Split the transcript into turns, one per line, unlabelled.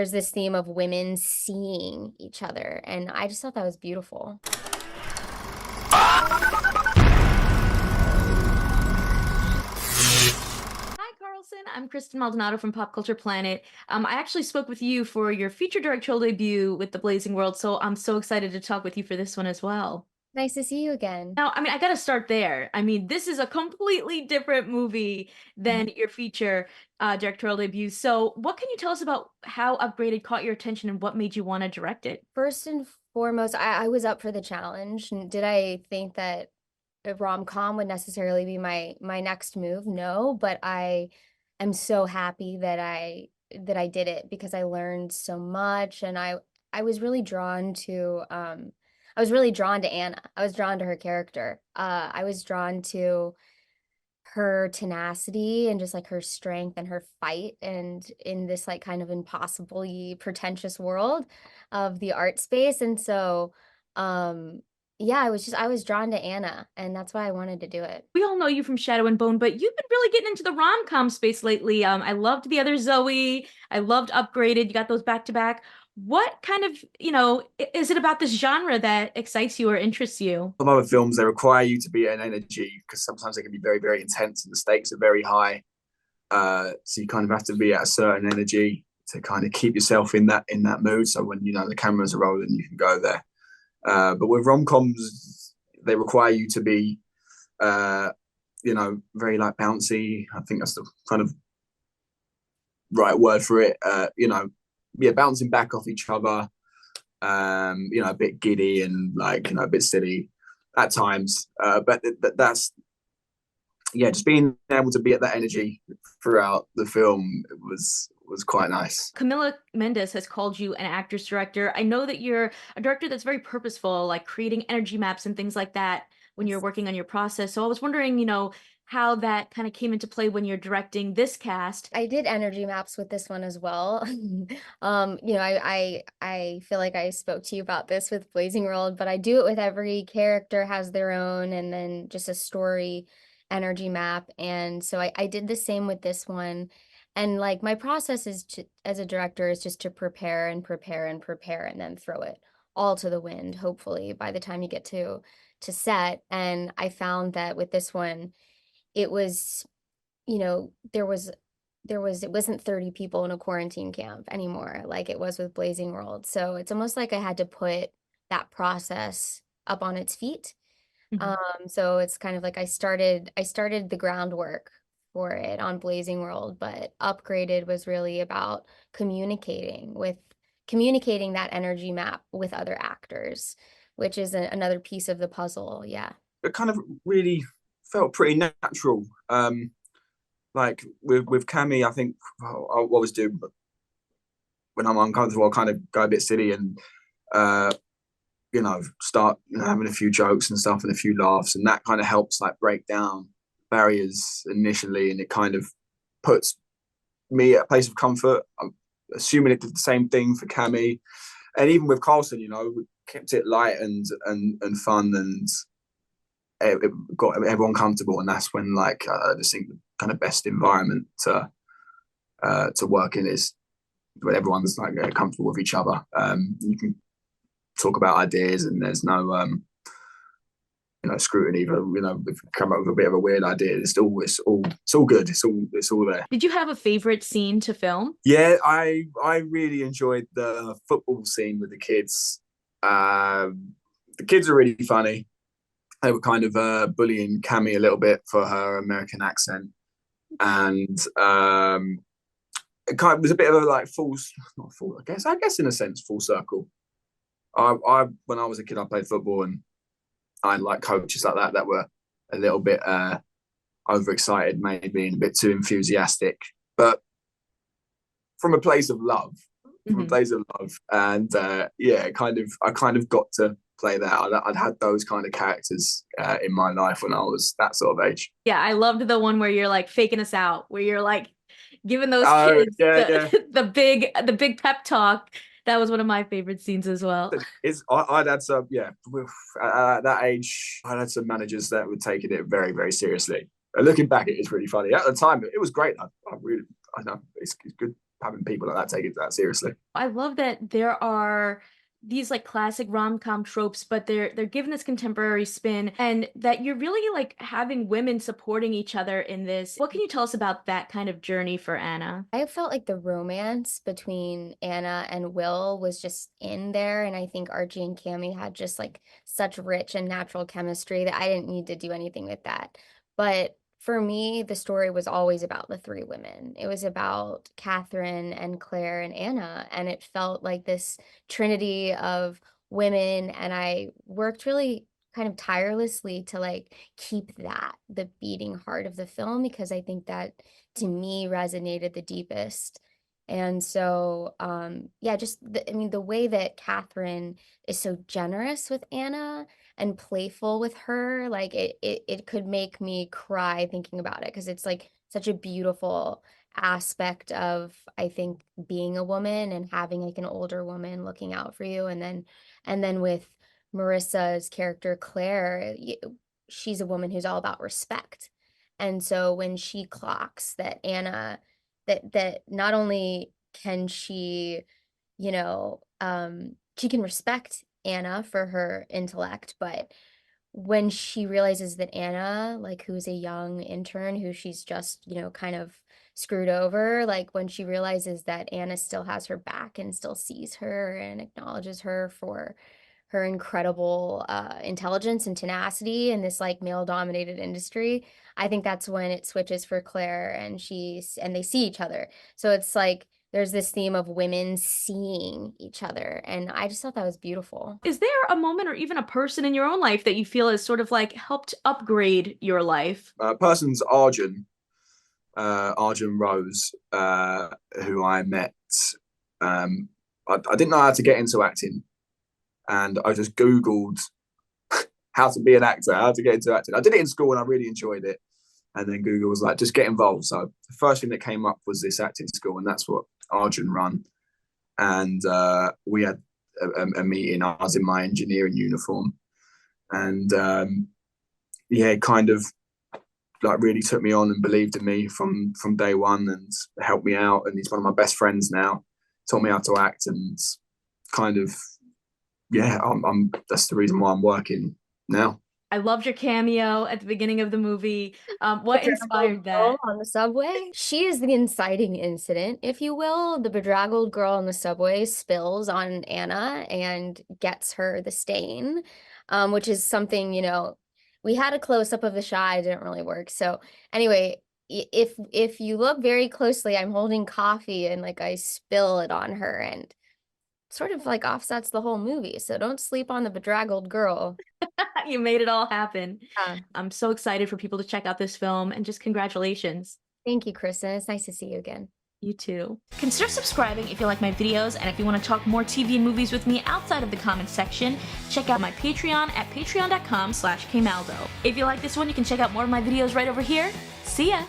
There's this theme of women seeing each other, and I just thought that was beautiful.
Hi, Carlson. I'm Kristen Maldonado from Pop Culture Planet. I actually spoke with you for your feature directorial debut with The Blazing World, so I'm so excited to talk with you for this one as well.
Nice to see you again.
Now, I gotta start there. This is a completely different movie than your feature directorial debut. So, what can you tell us about how Upgraded caught your attention and what made you want to direct it?
First and foremost, I was up for the challenge. And did I think that a rom-com would necessarily be my next move? No, but I am so happy that I did it because I learned so much, and I was really drawn to I was really drawn to Anna. I was drawn to her character. I was drawn to her tenacity and just like her strength and her fight, and in this like kind of impossibly pretentious world of the art space. And so um yeah, I was drawn to Anna, and that's why I wanted to do it.
We all know you from Shadow and Bone, but you've been really getting into the rom-com space lately. I loved The Other Zoe. I loved Upgraded. You got those back to back. What kind of, is it about this genre that excites you or interests you?
Some other films, they require you to be an energy because sometimes they can be very, very intense and the stakes are very high. So you kind of have to be at a certain energy to kind of keep yourself in that mood. So when the cameras are rolling, you can go there. But with rom coms, they require you to be, very like bouncy. I think that's the kind of right word for it. Yeah, bouncing back off each other. A bit giddy and like a bit silly at times. But that's yeah, just being able to be at that energy throughout the film was quite nice.
Camila Mendes has called you an actress director. I know that you're a director that's very purposeful, like creating energy maps and things like that when you're working on your process. So I was wondering, how that kind of came into play when you're directing this cast.
I did energy maps with this one as well. I feel like I spoke to you about this with Blazing World, but I do it with every character has their own, and then just a story energy map. And so I did the same with this one. And like my process is as a director is just to prepare and prepare and prepare and then throw it all to the wind, hopefully, by the time you get to set. And I found that with this one, it was, it wasn't 30 people in a quarantine camp anymore like it was with Blazing World. So it's almost like I had to put that process up on its feet.
Mhm.
So it's kind of like I started the groundwork for it on Blazing World, but Upgraded was really about communicating that energy map with other actors, which is another piece of the puzzle. Yeah.
It kind of really felt pretty natural. Like with Cammy, I think I always do when I'm uncomfortable, I'll kind of go a bit silly and start having a few jokes and stuff and a few laughs, and that kind of helps like break down barriers initially, and it kind of puts me at a place of comfort. I'm assuming it did the same thing for Cammy, and even with Carlson, we kept it light and fun, and it got everyone comfortable, and that's when like I just think the kind of best environment to work in is when everyone's like comfortable with each other. You can talk about ideas, and there's no scrutiny. But if you come up with a bit of a weird idea, it's all good. It's all there.
Did you have a favorite scene to film?
Yeah, I really enjoyed the football scene with the kids. The kids are really funny. They were kind of bullying Cammy a little bit for her American accent, and it kind of was a bit of a like not full, I guess in a sense, full circle. I when I was a kid, I played football, and I had like coaches like that were a little bit overexcited, maybe, and a bit too enthusiastic, but from a place of love, from a
Mhm.
place of love, and I kind of got to play that. I'd had those kind of characters in my life when I was that sort of age.
Yeah, I loved the one where you're like faking us out, where you're like giving those
Oh
kids
yeah, yeah.
the big pep talk. That was one of my favorite scenes as well.
I'd had some, yeah, at that age, I'd had some managers that were taking it very, very seriously. And looking back, it is really funny. At the time, it was great. I really, I know, it's good. having people like that take it that seriously.
I love that there are these like classic rom-com tropes, but they're given this contemporary spin, and that you're really like having women supporting each other in this. What can you tell us about that kind of journey for Anna?
I felt like the romance between Anna and Will was just in there, and I think Archie and Cammy had just like such rich and natural chemistry that I didn't need to do anything with that. But for me, the story was always about the three women. It was about Catherine and Claire and Anna, and it felt like this trinity of women, and I worked really kind of tirelessly to like keep that the beating heart of the film, because I think that to me resonated the deepest. And so, yeah, just I mean, the way that Catherine is so generous with Anna and playful with her, like it could make me cry thinking about it, because it's like such a beautiful aspect of, I think, being a woman and having like an older woman looking out for you. And then with Marissa's character Claire, she's a woman who's all about respect. And so when she clocks that Anna, that not only can she, she can respect Anna for her intellect, but when she realizes that Anna, like who's a young intern who she's just, kind of screwed over, like when she realizes that Anna still has her back and still sees her and acknowledges her for her incredible intelligence and tenacity in this like male-dominated industry, I think that's when it switches for Claire, and they see each other. So it's like there's this theme of women seeing each other, and I just thought that was beautiful.
Is there a moment or even a person in your own life that you feel has sort of like helped upgrade your life?
Person's Arjun Rose, who I met. I didn't know how to get into acting, and I just Googled how to be an actor, how to get into acting. I did it in school and I really enjoyed it. And then Google was like, just get involved. So the first thing that came up was this acting school, and that's what Arjun run. And we had a meeting. I was in my engineering uniform, and yeah, kind of like really took me on and believed in me from day one and helped me out. And he's one of my best friends now. Taught me how to act, and kind of, yeah, that's the reason why I'm working now.
I loved your cameo at the beginning of the movie. What inspired that?
On the subway. She is the inciting incident, if you will. The bedraggled girl on the subway spills on Anna and gets her the stain, which is something, we had a close-up of the shot. It didn't really work. So anyway, if you look very closely, I'm holding coffee and like I spill it on her, and sort of like offsets the whole movie. So don't sleep on the bedraggled girl.
You made it all happen.
Yeah.
I'm so excited for people to check out this film, and just congratulations.
Thank you, Kristen. It's nice to see you again.
You too. Consider subscribing if you like my videos, and if you want to talk more TV and movies with me outside of the comments section, check out my Patreon at patreon.com/kmaldo. If you like this one, you can check out more of my videos right over here. See ya!